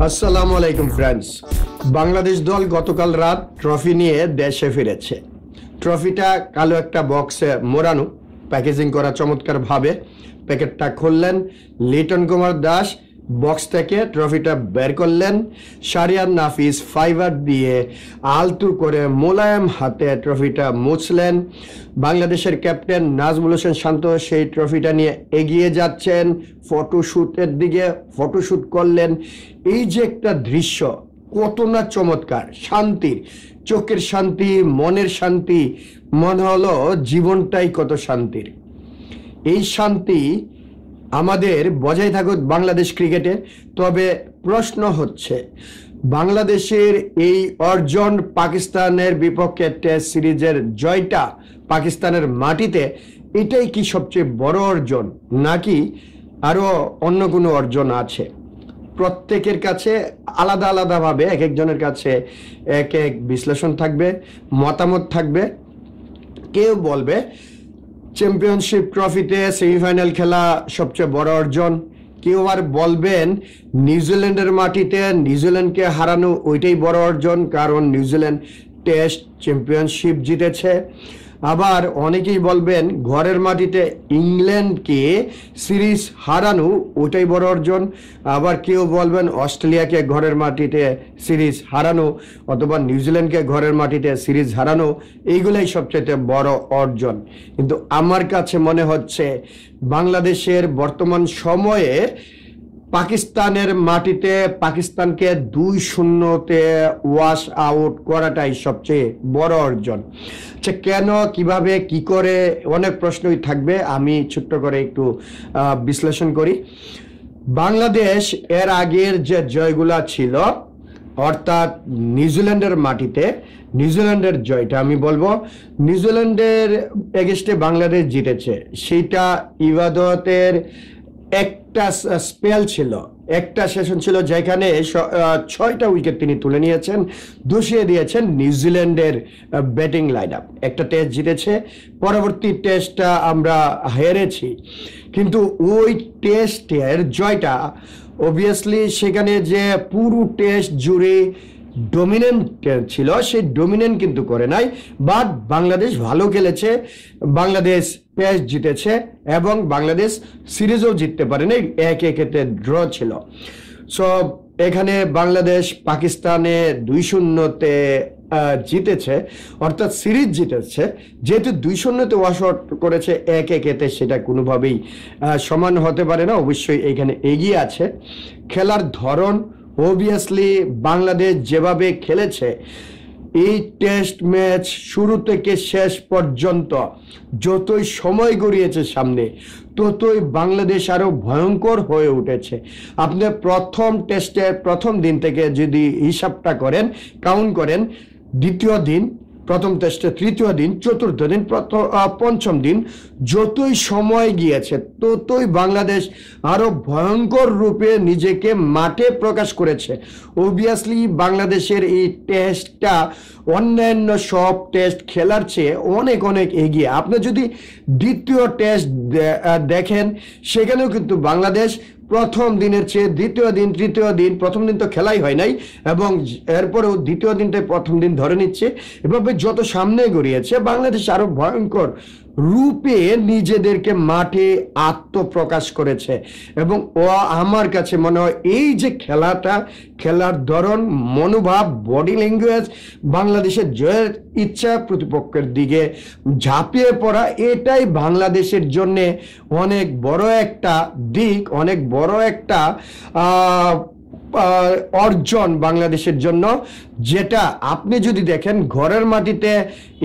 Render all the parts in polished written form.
আসসালামু আলাইকুম ফ্রেন্ডস। বাংলাদেশ দল গতকাল রাত ট্রফি নিয়ে দেশে ফিরেছে। ট্রফিটা কালো একটা বক্সে মোড়ানো, প্যাকেজিং করা চমৎকার ভাবে। প্যাকেটটা খুললেন, লিটন কুমার দাস বক্স থেকে ট্রফিটা বের করলেন, শারিয়ার নাফিস ফাইবার দিয়ে আলতু করে মোলায়েম হাতে ট্রফিটা মুছলেন। বাংলাদেশের ক্যাপ্টেন নাজমুল হোসেন শান্ত সেই ট্রফিটা নিয়ে এগিয়ে যাচ্ছেন ফটোশ্যুটের দিকে, ফটোশ্যুট করলেন। এই যে একটা দৃশ্য, কত না চমৎকার, শান্তির, চোখের শান্তি, মনের শান্তি, মনে হলো জীবনটাই কত শান্তির। এই শান্তি আমাদের বজায় থাকুক বাংলাদেশ ক্রিকেটে। তবে প্রশ্ন হচ্ছে, বাংলাদেশের এই অর্জন, পাকিস্তানের বিপক্ষে টেস্ট সিরিজের জয়টা পাকিস্তানের মাটিতে, এটাই কি সবচেয়ে বড় অর্জন, নাকি আরো অন্য কোনো অর্জন আছে? প্রত্যেকের কাছে আলাদা আলাদাভাবে, এক একজনের কাছে এক এক বিশ্লেষণ থাকবে, মতামত থাকবে। কেউ বলবে চ্যাম্পিয়নশিপ ট্রফিতে সেমিফাইনাল খেলা সবচেয়ে বড় অর্জন, কেউ আর বলবেন নিউজিল্যান্ডের মাটিতে নিউজিল্যান্ডকে হারানো ওইটাই বড় অর্জন, কারণ নিউজিল্যান্ড টেস্ট চ্যাম্পিয়নশিপ জিতেছে। আবার অনেকেই বলবেন ঘরের মাটিতে ইংল্যান্ডকে সিরিজ হারানো ওটাই বড় অর্জন। আবার কেউ বলবেন অস্ট্রেলিয়াকে ঘরের মাটিতে সিরিজ হারানো অথবা নিউজিল্যান্ডকে ঘরের মাটিতে সিরিজ হারানো, এইগুলাই সবচেয়ে বড় অর্জন। কিন্তু আমার কাছে মনে হচ্ছে বাংলাদেশের বর্তমান সময়ে পাকিস্তানের মাটিতে পাকিস্তানকে 2-0-তে ওয়াশ আউট করাটাই সবচেয়ে বড় অর্জন। আচ্ছা, কেন, কিভাবে, কি করে, অনেক প্রশ্নই থাকবে। আমি ছোট্ট করে একটু বিশ্লেষণ করি। বাংলাদেশ এর আগের যে জয়গুলা ছিল, অর্থাৎ নিউজিল্যান্ডের মাটিতে নিউজিল্যান্ডের জয়টা, আমি বলবো নিউজিল্যান্ডের এগেইনস্টে বাংলাদেশ জিতেছে। সেটা ইবাদতের একটা স্পেল ছিল, একটা সেশন ছিল যেখানে 6টা উইকেট তিনি তুলে নিয়েছেন, দোষিয়ে দিয়েছেন নিউজিল্যান্ডের ব্যাটিং লাইন আপ। একটা টেস্ট জিতেছে, পরবর্তী টেস্টটা আমরা হেরেছি। কিন্তু ওই টেস্টের জয়টা অবভিয়াসলি সেখানে যে পুরো টেস্ট জুড়ে ডমিনেন্ট ছিল, সেই ডমিনেন্ট কিন্তু করে নাই। বাট বাংলাদেশ ভালো খেলেছে, বাংলাদেশ টেস্ট জিতেছে এবং বাংলাদেশ সিরিজও জিততে পারেনি, 1-1-তে ড্র ছিল। সো এখানে বাংলাদেশ পাকিস্তানে 2-0-তে জিতেছে, অর্থাৎ সিরিজ জিতেছে। যেহেতু 2-0-তে ওয়াশ আউট করেছে 1-1-তে, সেটা কোনোভাবেই সমান হতে পারে না। অবশ্যই এখানে এগিয়ে আছে। খেলার ধরন, অবভিয়াসলি বাংলাদেশ যেভাবে খেলেছে এই টেস্ট ম্যাচ শুরু থেকে শেষ পর্যন্ত, যতই সময় গড়িয়েছে সামনে, ততই বাংলাদেশ আরো ভয়ঙ্কর হয়ে উঠেছে। আপনি প্রথম টেস্টের প্রথম দিন থেকে যদি হিসাবটা করেন, কাউন্ট করেন, দ্বিতীয় দিন, প্রথম টেস্টে তৃতীয় দিন, চতুর্থ দিন, পঞ্চম দিন, যতই সময় গিয়েছে ততই বাংলাদেশ আরো ভয়ঙ্কর রূপে নিজেকে মাঠে প্রকাশ করেছে। অবভিয়াসলি বাংলাদেশের এই টেস্টটা অন্যান্য সব টেস্ট খেলার চেয়ে অনেক অনেক এগিয়ে। আপনি যদি দ্বিতীয় টেস্ট দেখেন, সেখানেও কিন্তু বাংলাদেশ প্রথম দিনের চেয়ে দ্বিতীয় দিন, তৃতীয় দিন, প্রথম দিন তো খেলাই হয় নাই এবং এরপরেও দ্বিতীয় দিনটাই প্রথম দিন ধরে নিচ্ছে। এভাবে যত সামনে গড়িয়েছে বাংলাদেশ আরো ভয়ঙ্কর রূপে নিজেদেরকে মাঠে আত্মপ্রকাশ করেছে। এবং আমার কাছে মনে হয় এই যে খেলাটা, খেলার ধরন, মনোভাব, বডি ল্যাঙ্গুয়েজ, বাংলাদেশের জয়ের ইচ্ছা, প্রতিপক্ষের দিকে ঝাঁপিয়ে পড়া, এটাই বাংলাদেশের জন্য অনেক বড় একটা দিক, অনেক বড় একটা অর্জন বাংলাদেশের জন্য। যেটা আপনি যদি দেখেন ঘরের মাটিতে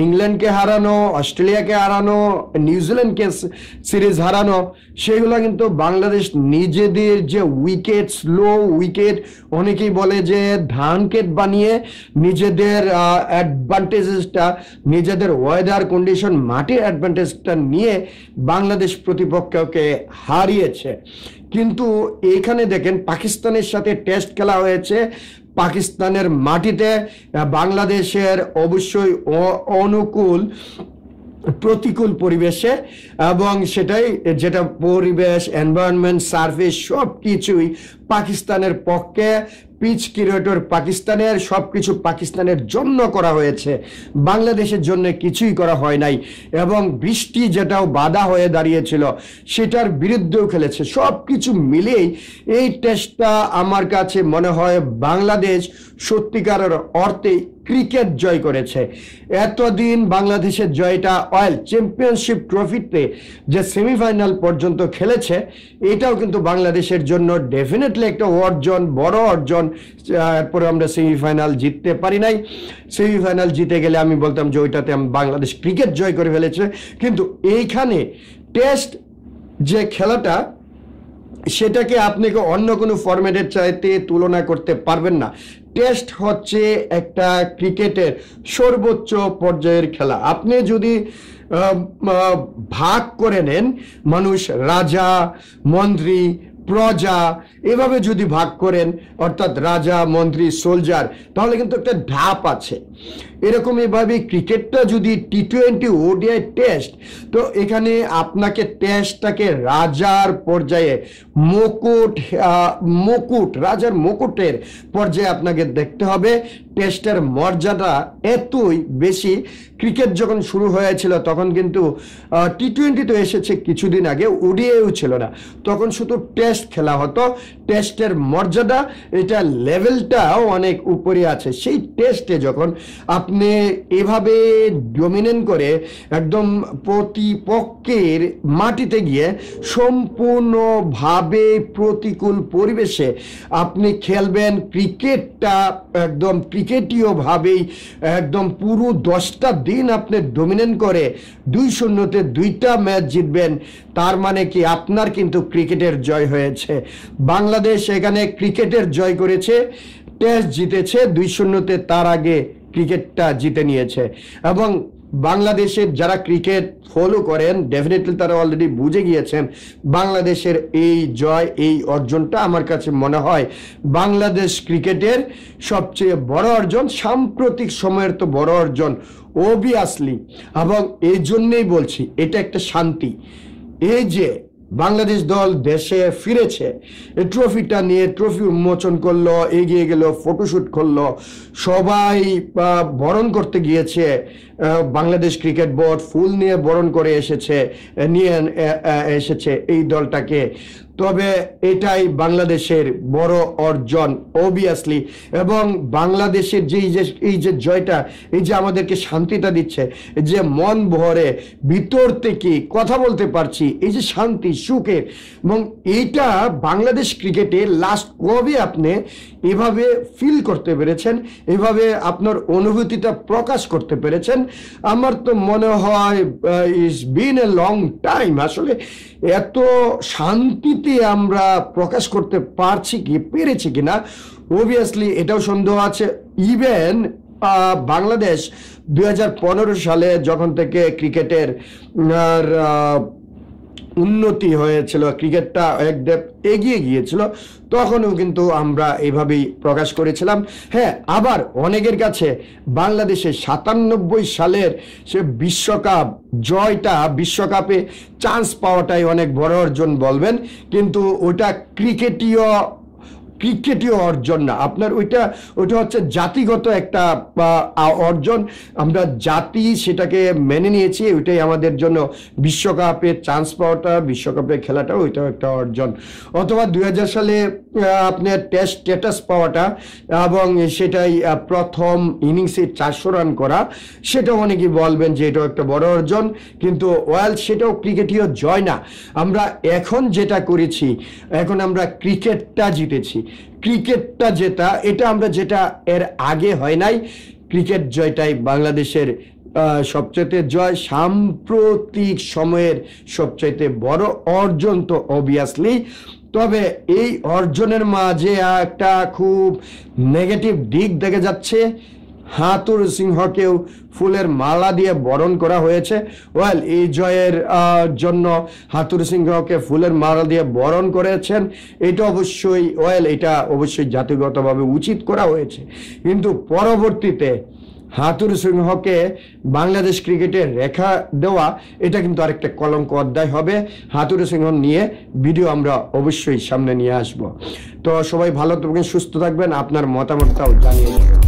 ইংল্যান্ডকে হারানো, অস্ট্রেলিয়াকে হারানো, নিউজিল্যান্ডকে সিরিজ হারানো, সেগুলো কিন্তু বাংলাদেশ নিজেদের যে উইকেট, স্লো উইকেট, অনেকেই বলে যে ধানকেট বানিয়ে নিজেদের অ্যাডভান্টেজটা, নিজেদের ওয়েদার কন্ডিশন, মাটির অ্যাডভান্টেজটা নিয়ে বাংলাদেশ প্রতিপক্ষকে হারিয়েছে। কিন্তু এখানে দেখেন পাকিস্তানের সাথে টেস্ট খেলা হয়েছে, পাকিস্তানের মাটিতে, বাংলাদেশের অবশ্যই অনুকূল প্রতিকূল পরিবেশে, এবং সেটাই যেটা পরিবেশ, এনভায়রনমেন্ট, সার্ফেস সব কিছুই পাকিস্তানের পক্ষে, পিচ ক্রিয়েটর পাকিস্তানের, সবকিছু পাকিস্তানের জন্য করা হয়েছে, বাংলাদেশের জন্য কিছুই করা হয় নাই। এবং বৃষ্টি যেটাও বাধা হয়ে দাঁড়িয়েছিল সেটার বিরুদ্ধেও খেলেছে। সব কিছু মিলিয়েই এই টেস্টটা আমার কাছে মনে হয় বাংলাদেশ সত্যিকারের অর্থে ক্রিকেট জয় করেছে। এতদিন বাংলাদেশের জয়টা চ্যাম্পিয়নশিপ ট্রফিতে যে সেমিফাইনাল পর্যন্ত খেলেছে, এটাও কিন্তু বাংলাদেশের জন্য ডেফিনেটলি একটা অর্জন, বড় অর্জন। এরপরে আমরা সেমিফাইনাল জিততে পারি নাই। সেমিফাইনাল জিতে গেলে আমি বলতাম যে ওইটাতে বাংলাদেশ ক্রিকেট জয় করে ফেলেছে। কিন্তু এইখানে টেস্ট যে খেলাটা, সেটাকে আপনাকে অন্য কোনো ফরম্যাটের চাইতে তুলনা করতে পারবেন না। টেস্ট হচ্ছে একটা ক্রিকেটের সর্বোচ্চ পর্যায়ের খেলা। আপনি যদি ভাগ করে নেন, মানুষ রাজা, মন্ত্রী, প্রজা এভাবে যদি ভাগ করেন, অর্থাৎ রাজা, মন্ত্রী, সোলজার, তাহলে কিন্তু একটা ধাপ আছে। এরকম এভাবে ক্রিকেটটা যদি টি-20 ওডিআই টেস্ট, তো এখানে আপনাকে টেস্টটাকে রাজার পর্যায়ে মুকুট রাজার মুকুটের পর্যায়ে আপনাকে দেখতে হবে। টেস্টের মর্যাদা এতই বেশি। ক্রিকেট যখন শুরু হয়েছিল তখন কিন্তু টি-20 তো এসেছে কিছুদিন আগে, ওডিআইও ছিল না, তখন শুধু টেস্ট খেলা হতো। টেস্টের মর্যাদা, এটা লেভেলটাও অনেক উপরে আছে। সেই টেস্টে যখন আপনি এভাবে ডমিনেট করে একদম প্রতিপক্ষের মাটিতে গিয়ে সম্পূর্ণভাবে প্রতিকূল পরিবেশে আপনি খেলবেন, ক্রিকেটটা একদম ক্রিকেটীয় ভাবেই একদম পুরো 10টা দিন আপনি ডমিনেট করে 2-0-তে 2টা ম্যাচ জিতবেন, তার মানে কি আপনার কিন্তু ক্রিকেটের জয় হয়েছে। বাংলাদেশ এখানে ক্রিকেটের জয় করেছে, টেস্ট জিতেছে 2-0-তে, তার আগে ক্রিকেটটা জিতে নিয়েছে। এবং বাংলাদেশের যারা ক্রিকেট ফলো করেন ডেফিনেটলি তারা অলরেডি বুঝে গিয়েছেন বাংলাদেশের এই জয়, এই অর্জনটা আমার কাছে মনে হয় বাংলাদেশ ক্রিকেটের সবচেয়ে বড় অর্জন, সাম্প্রতিক সময়ের তো বড় অর্জন অবভিয়াসলি। এবং এই জন্যেই বলছি এটা একটা শান্তি। এই যে বাংলাদেশ দল দেশে ফিরেছে, ট্রফিটা নিয়ে ট্রফি উন্মোচন করলো, এগিয়ে গেল, ফটোশ্যুট করলো, সবাই বরণ করতে গিয়েছে। বাংলাদেশ ক্রিকেট বোর্ড ফুল নিয়ে বরণ করে নিয়ে এসেছে এই দলটাকে। তবে এটাই বাংলাদেশের বড় অর্জন অবভিয়াসলি। এবং বাংলাদেশের এই যে জয়টা, এই যে আমাদেরকে শান্তিটা দিচ্ছে, যে মন ভরে ভিতর থেকে কথা বলতে পারছি, এই যে শান্তি সুখের, এবং এইটা বাংলাদেশ ক্রিকেটে লাস্ট কবে আপনি এভাবে ফিল করতে পেরেছেন, এভাবে আপনার অনুভূতিটা প্রকাশ করতে পেরেছেন? আমার তো মনে হয় it's been a long time. আসলে এত শান্তিতে আমরা প্রকাশ করতে পেরেছি কিনা অবভিয়াসলি এটাও সন্দেহ আছে। ইভেন বাংলাদেশ 2015 সালে যখন থেকে ক্রিকেটের উন্নতি হয়েছিল, ক্রিকেটটা একদম এগিয়ে গিয়েছিল, তখনও কিন্তু আমরা এভাবেই প্রকাশ করেছিলাম। হ্যাঁ, আবার অনেকের কাছে বাংলাদেশের 97 সালের সে বিশ্বকাপ জয়টা, বিশ্বকাপে চান্স পাওয়াটাই অনেক বড় অর্জন বলবেন, কিন্তু ওটা ক্রিকেটীয় অর্জন না আপনার, ওইটা হচ্ছে জাতিগত একটা অর্জন। আমরা জাতি সেটাকে মেনে নিয়েছি, ওইটাই আমাদের জন্য বিশ্বকাপে চান্স পাওয়াটা, বিশ্বকাপে খেলাটা, ওইটাও একটা অর্জন। অথবা 2000 সালে আপনার টেস্ট স্ট্যাটাস পাওয়াটা এবং সেটাই প্রথম ইনিংসে 400 রান করা, সেটাও অনেকেই বলবেন যে এটাও একটা বড় অর্জন, কিন্তু সেটাও ক্রিকেটীয় জয় না। আমরা এখন যেটা করেছি, এখন আমরা ক্রিকেটটা জিতেছি। ক্রিকেটটা এটা আমরা যেটা এর আগে হয় নাই, ক্রিকেট জয়টাই বাংলাদেশের সবচাইতে জয়, সাম্প্রতিক সময়ের সবচাইতে বড় অর্জন তো অবভিয়াসলি। তবে এই অর্জনের মাঝে একটা খুব নেগেটিভ দিক দেখা যাচ্ছে। হাতুর সিংহকেও ফুলের মালা দিয়ে বরণ করা হয়েছে। এই জয়ের জন্য হাতুর সিংহকে ফুলের মালা দিয়ে বরণ করেছেন, এটা অবশ্যই জাতিগতভাবে উচিত করা হয়েছে। কিন্তু পরবর্তীতে হাতুড়ি সিংহকে বাংলাদেশ ক্রিকেটে রেখা দেওয়া এটা কিন্তু আরেকটা কলঙ্ক অধ্যায় হবে। হাতুড়ি সিংহ নিয়ে ভিডিও আমরা অবশ্যই সামনে নিয়ে আসব। তো সবাই ভালো থাকবেন, সুস্থ থাকবেন, আপনার মতামতটাও জানিয়ে দেবেন।